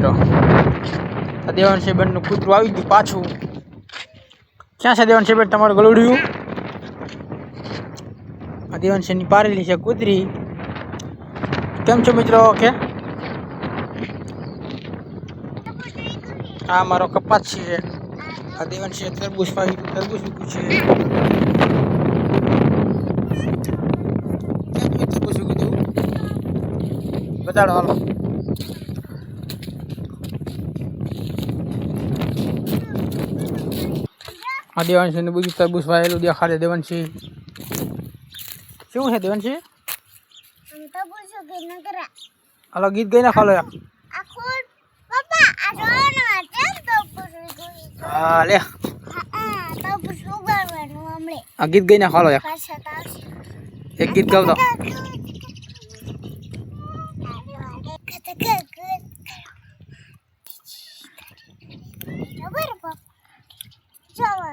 મિત્રો આ દેવાંશીબેનનું કૂતરું આવી ગયું પાછું. ક્યાં છે દેવાંશીબેન તમારું ગલુડિયું? આ દેવાંશીની પારેલી છે કૂતરી. કેમ છો મિત્રો? ઓકે, આ મારો કપાસ છે. આ દેવાંશીએ તરબૂચ પાવી, તરબૂચ ઉગ્યું છે. તરબૂચ ઉગ્યું બતાડો હાલો. આ દેવાંશીને બીજું તરબૂચ વાયેલું દેખાડે. દેવાંશી શું છે દેવાંશી? હાલો ગીત ગઈ નાખો. હાલો હા લે આ ગીત ગઈ નાખો. હાલો એક ગીત ગાવ તો. ચાલો